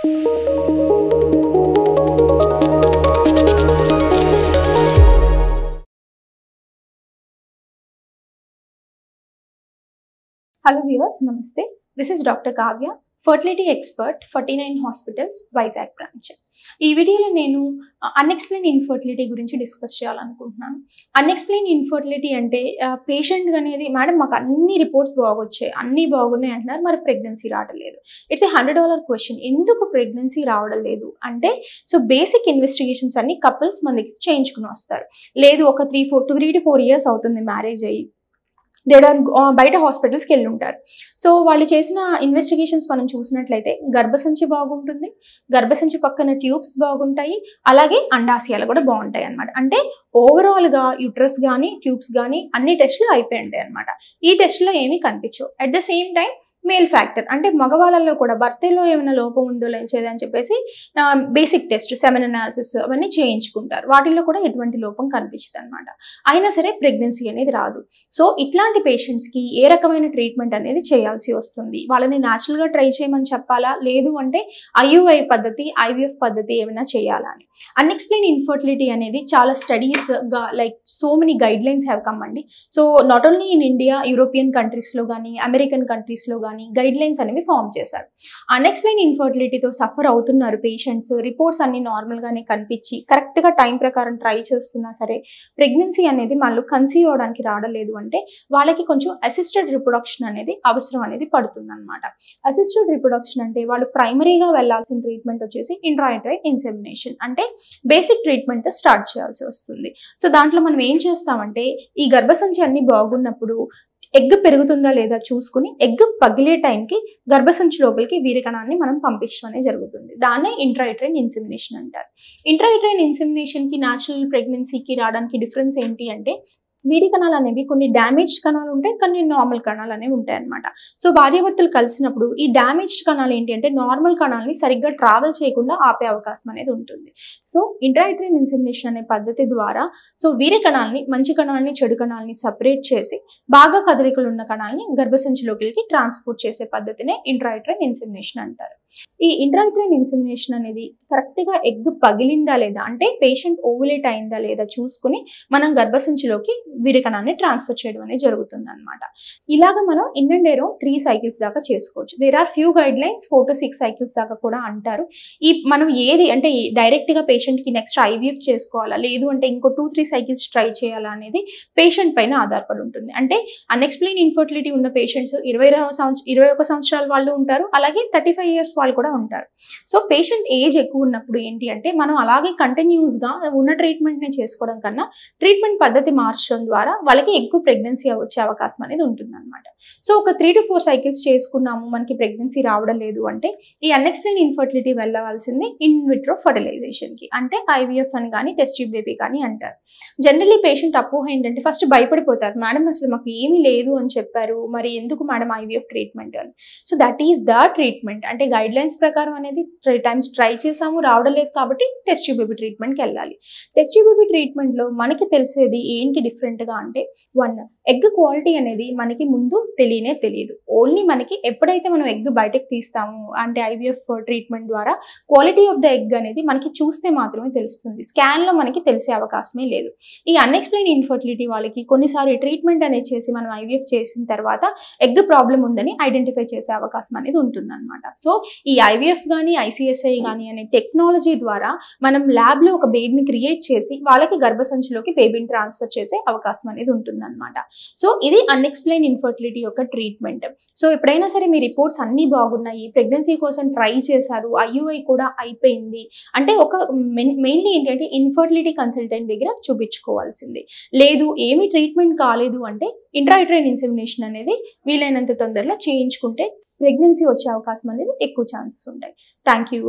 Hello viewers, Namaste. This is Dr. Kavya, fertility expert, 49 Hospitals, Vizag branch. ఈ వీడియోలో నేను unexplained infertility గురించి discuss చేయాలనుకుంటున్నాను. అన్ఎక్స్ప్లెయిన్ ఇన్ఫర్టిలిటీ అంటే పేషెంట్ అనేది మేడం మాకు అన్ని రిపోర్ట్స్ బాగొచ్చాయి, అన్నీ బాగున్నాయి అంటున్నారు, మరి ప్రెగ్నెన్సీ రావట్లేదు. It's $100 question. ఎందుకు ప్రెగ్నెన్సీ రావడం లేదు అంటే, సో బేసిక్ ఇన్వెస్టిగేషన్స్ అన్ని కపుల్స్ మన దగ్గర చేయించుకుని వస్తారు. లేదు ఒక 3 to 4 years అవుతుంది మ్యారేజ్ అయ్యి, బయట హాస్పిటల్స్కి వెళ్ళి ఉంటారు. సో వాళ్ళు చేసిన ఇన్వెస్టిగేషన్స్ మనం చూసినట్లయితే గర్భసంచి బాగుంటుంది, గర్భసంచి పక్కన ట్యూబ్స్ బాగుంటాయి, అలాగే అండాశయాలు కూడా బాగుంటాయి అనమాట. అంటే ఓవరాల్గా యూట్రస్ కానీ ట్యూబ్స్ కానీ అన్ని టెస్టులు అయిపోయి ఉంటాయి అనమాట. ఈ టెస్ట్లో ఏమీ కనిపించవు. At the same time male factor అంటే మగవాళ్ళలో కూడా బర్త్లో ఏమైనా లోపం ఉందో లేదని చెప్పేసి బేసిక్ టెస్ట్, సెమెన్ అనాలిసిస్ అవన్నీ చేయించుకుంటారు. వాటిల్లో కూడా ఎటువంటి లోపం కనిపించదు అనమాట. అయినా సరే ప్రెగ్నెన్సీ అనేది రాదు. సో ఇట్లాంటి పేషెంట్స్కి ఏ రకమైన ట్రీట్మెంట్ అనేది చేయాల్సి వస్తుంది? వాళ్ళని న్యాచురల్గా ట్రై చేయమని చెప్పాలా, లేదు అంటే IUI పద్ధతి, IVF పద్ధతి ఏమైనా చేయాలా అని. అన్ఎక్స్ప్లెయిన్ ఇన్ఫర్టిలిటీ అనేది చాలా స్టడీస్గా like so many guidelines have come అండి. So not only in India, European కంట్రీస్లో కానీ అమెరికన్ కంట్రీస్లో కానీ గైడ్ లైన్స్ అనేవి ఫామ్ చేశారు. అన్ఎక్స్ప్లెయిన్ ఇన్ఫర్టిలిటీతో సఫర్ అవుతున్నారు పేషెంట్స్, రిపోర్ట్స్ అన్ని నార్మల్గానే కనిపించి కరెక్ట్గా టైం ప్రకారం ట్రై చేస్తున్నా సరే ప్రెగ్నెన్సీ అనేది వాళ్ళు కన్సీవ్ అవడానికి రావలేదు అంటే వాళ్ళకి కొంచెం అసిస్టెడ్ రిప్రొడక్షన్ అనేది అవసరం అనేది పడుతుంది అనమాట. అసిస్టెడ్ రిప్రొడక్షన్ అంటే వాళ్ళు ప్రైమరీగా వెళ్లాల్సిన ట్రీట్మెంట్ వచ్చేసి ఇంట్రాయూటరైన్ ఇన్సెమినేషన్, అంటే బేసిక్ ట్రీట్మెంట్తో స్టార్ట్ చేయాల్సి వస్తుంది. సో దాంట్లో మనం ఏం చేస్తామంటే ఈ గర్భసంచి అన్ని బాగున్నప్పుడు ఎగ్ పెరుగుతుందా లేదా చూసుకుని ఎగ్ పగిలే టైంకి గర్భసంచి లోపలికి వీరికణాన్ని మనం పంపించడం అనేది జరుగుతుంది. దాన్నే ఇంట్రాయూటరైన్ ఇన్సెమినేషన్ అంటారు. ఇంట్రాయూటరైన్ ఇన్సెమినేషన్కి న్యాచురల్ ప్రెగ్నెన్సీకి రావడానికి డిఫరెన్స్ ఏంటి అంటే, వీరి కణాలు అనేవి కొన్ని డ్యామేజ్డ్ కణాలు ఉంటాయి, కొన్ని నార్మల్ కణాలు అనేవి ఉంటాయి అనమాట. సో భార్యాభర్తలు కలిసినప్పుడు ఈ డ్యామేజ్డ్ కణాలు ఏంటి అంటే నార్మల్ కణాలని సరిగ్గా ట్రావెల్ చేయకుండా ఆపే అవకాశం అనేది ఉంటుంది. సో ఇంట్రాయూటరైన్ ఇన్సెమినేషన్ అనే పద్ధతి ద్వారా సో వీరి కణాలని, మంచి కణాలని, చెడు కణాలని సపరేట్ చేసి బాగా కదలికలు ఉన్న కణాలని గర్భసంచిలోకి ట్రాన్స్పోర్ట్ చేసే పద్ధతినే ఇంట్రాయూటరైన్ ఇన్సెమినేషన్ అంటారు. ఈ ఇంట్రాయూటరైన్ ఇన్సెమినేషన్ అనేది కరెక్ట్గా ఎగ్ పగిలిందా లేదా అంటే పేషెంట్ ఓవులేట్ అయిందా లేదా చూసుకుని మనం గర్భసంచిలోకి వీరికణాన్ని ట్రాన్స్ఫర్ చేయడం అనేది జరుగుతుంది అనమాట. ఇలాగ మనం ఇన్ అండ్ అరౌండ్ 3 cycles దాకా చేసుకోవచ్చు. There are few guidelines 4 to 6 cycles దాకా కూడా అంటారు. ఈ మనం ఏది అంటే డైరెక్ట్గా పేషెంట్కి నెక్స్ట్ IVF చేసుకోవాలా, లేదు అంటే ఇంకో 2-3 cycles ట్రై చేయాలా అనేది పేషెంట్ పైన ఆధారపడి ఉంటుంది. అంటే అన్ఎక్స్ప్లెయిన్ ఇన్ఫర్టిలిటీ ఉన్న పేషెంట్స్ 21 సంవత్సరాల వాళ్ళు ఉంటారు, అలాగే 35 years వాళ్ళు కూడా ఉంటారు. సో పేషెంట్ ఏజ్ ఎక్కువ ఉన్నప్పుడు ఏంటి అంటే మనం అలాగే కంటిన్యూస్గా ఉన్న ట్రీట్మెంట్ని చేసుకోవడం కన్నా ట్రీట్మెంట్ పద్ధతి మార్చడం ద్వారా వాళ్ళకి ఎక్కువ ప్రెగ్నెన్సీ వచ్చే అవకాశం అనేది ఉంటుంది అనమాట. సో ఒక 3 to 4 cycles చేసుకున్నాము, మనకి ప్రెగ్నెన్సీ రావడం లేదు అంటే ఈ అన్ఎక్స్ప్లెయిన్ ఇన్ఫర్టిలిటీ వెళ్ళవలసింది ఇన్ విట్రో ఫర్టిలైజేషన్కి, అంటే IVF అని కానీ టెస్ట్ ట్యూబ్ బేబీ కానీ అంటారు. జనరల్లీ పేషెంట్ అపోహ ఏంటంటే ఫస్ట్ భయపడిపోతారు, మేడం అసలు మాకు ఏమీ లేదు అని చెప్పారు, మరి ఎందుకు మేడం IVF ట్రీట్మెంట్ అని. So that is the treatment. అంటే గైడ్ లైన్స్ ప్రకారం అనేది 3 times ట్రై చేసాము, రావడం లేదు కాబట్టి టెస్ట్ ట్యూబ్ బేబీ ట్రీట్మెంట్కి వెళ్ళాలి. టెస్ట్ ట్యూబ్ బేబీ ట్రీట్మెంట్లో మనకి తెలిసేది ఏంటి డిఫరెంట్గా అంటే, 1 ఎగ్ క్వాలిటీ అనేది మనకి ముందు తెలియదు. ఓన్లీ మనకి ఎప్పుడైతే మనం ఎగ్ బయటకు తీస్తాము అంటే IVF ట్రీట్మెంట్ ద్వారా క్వాలిటీ ఆఫ్ ద ఎగ్ అనేది మనకి చూస్తే మాత్రమే తెలుస్తుంది, స్కాన్లో మనకి తెలిసే అవకాశమే లేదు. ఈ అన్ఎక్స్ప్లెయిన్ ఇన్ఫర్టిలిటీ వాళ్ళకి కొన్నిసార్లు ట్రీట్మెంట్ అనేది చేసి మనం IVF చేసిన తర్వాత ఎగ్ ప్రాబ్లం ఉందని ఐడెంటిఫై చేసే అవకాశం అనేది ఉంటుంది అనమాట. సో ఈ IVF కానీ ICSI కానీ అనే టెక్నాలజీ ద్వారా మనం ల్యాబ్లో ఒక బేబీని క్రియేట్ చేసి వాళ్ళకి గర్భసంచిలోకి బేబీని ట్రాన్స్ఫర్ చేసే అవకాశం అనేది ఉంటుంది అనమాట. సో ఇది అన్ఎక్స్ప్లెయిన్ ఇన్ఫర్టిలిటీ యొక్క ట్రీట్మెంట్. సో ఎప్పుడైనా సరే మీ రిపోర్ట్స్ అన్నీ బాగున్నాయి, ప్రెగ్నెన్సీ కోసం ట్రై చేశారు, IUI కూడా అయిపోయింది అంటే ఒక మెయిన్లీ ఏంటంటే ఇన్ఫర్టిలిటీ కన్సల్టెంట్ దగ్గర చూపించుకోవాల్సింది. లేదు ఏమీ ట్రీట్మెంట్ కాలేదు అంటే ఇంట్రాయూటరైన్ ఇన్సెమినేషన్ అనేది వీలైనంత తొందరలో చేయించుకుంటే ప్రెగ్నెన్సీ వచ్చే అవకాశం అనేది ఎక్కువ ఛాన్సెస్ ఉంటాయి. Thank you.